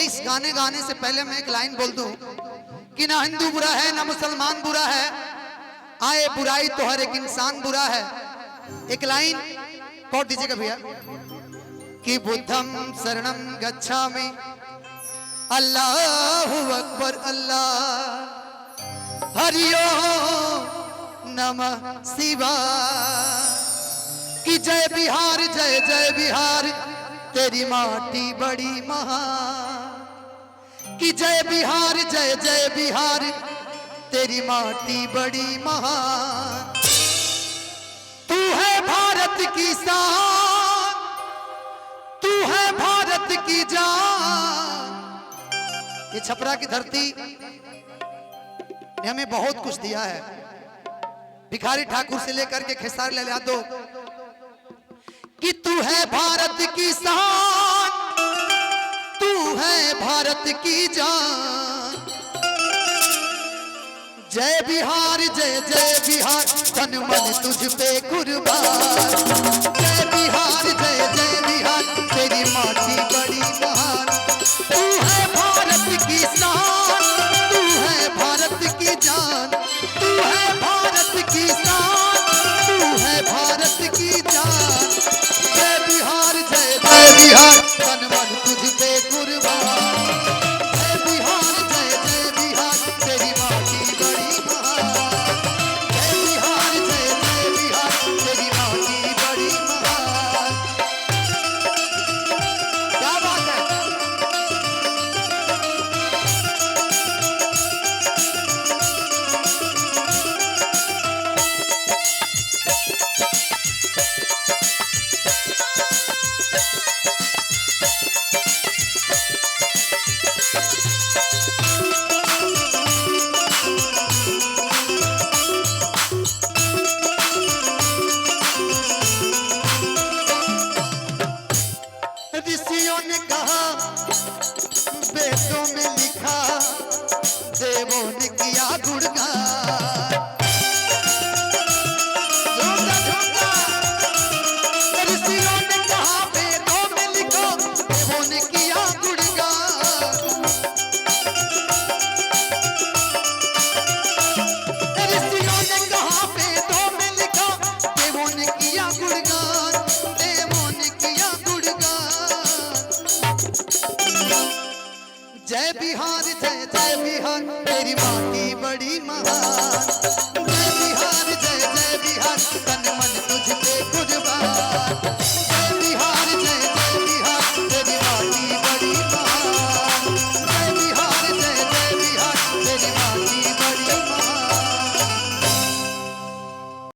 इस गाने गाने से पहले मैं एक लाइन बोल दूं कि ना हिंदू बुरा है ना मुसलमान बुरा है, आए बुराई तो हर एक इंसान बुरा है। एक लाइन कौट दीजिएगा भैया कि बुद्धम शरणम गच्छामि अल्लाहु अकबर अल्लाह हरिओ नमः शिवाय। कि जय बिहार जय जय बिहार तेरी माटी बड़ी महान। कि जय बिहार जय जय बिहार तेरी माटी बड़ी महान। तू है भारत की शान, तू है भारत की जान। ये छपरा की धरती ने हमें बहुत कुछ दिया है। भिखारी ठाकुर से लेकर के खेसारी लाल यादव कि तू है भारत की शान, तू है भारत की जान। जय बिहार जय जय बिहार तन मन तुझ पे कुर्बान। जय बिहार जय जय बिहार तेरी माटी बड़ी महान। तू है भारत की शान, तू है भारत की जान। तू है भारत की शान, तू है भारत की जान। जय बिहार जय जय बिहार तन मन तुझ पे कुर्बान। जय बिहार जय जय बिहार तेरी माटी बड़ी महान। जय बिहार जय जय बिहार तेरी माटी बड़ी महान। क्या बात है। ऋषियों ने कहा वेदों में लिखा, देवों ने किया गुणगान। ऋषियों ने कहा वेदों में लिखो, देवों ने किया गुणगान। ऋषियों ने कहा वेदों में लिखो, देवों ने किया गुणगान। देवों ने किया गुणगान। जय बिहार जय जय बिहार तेरी माटी बड़ी महान।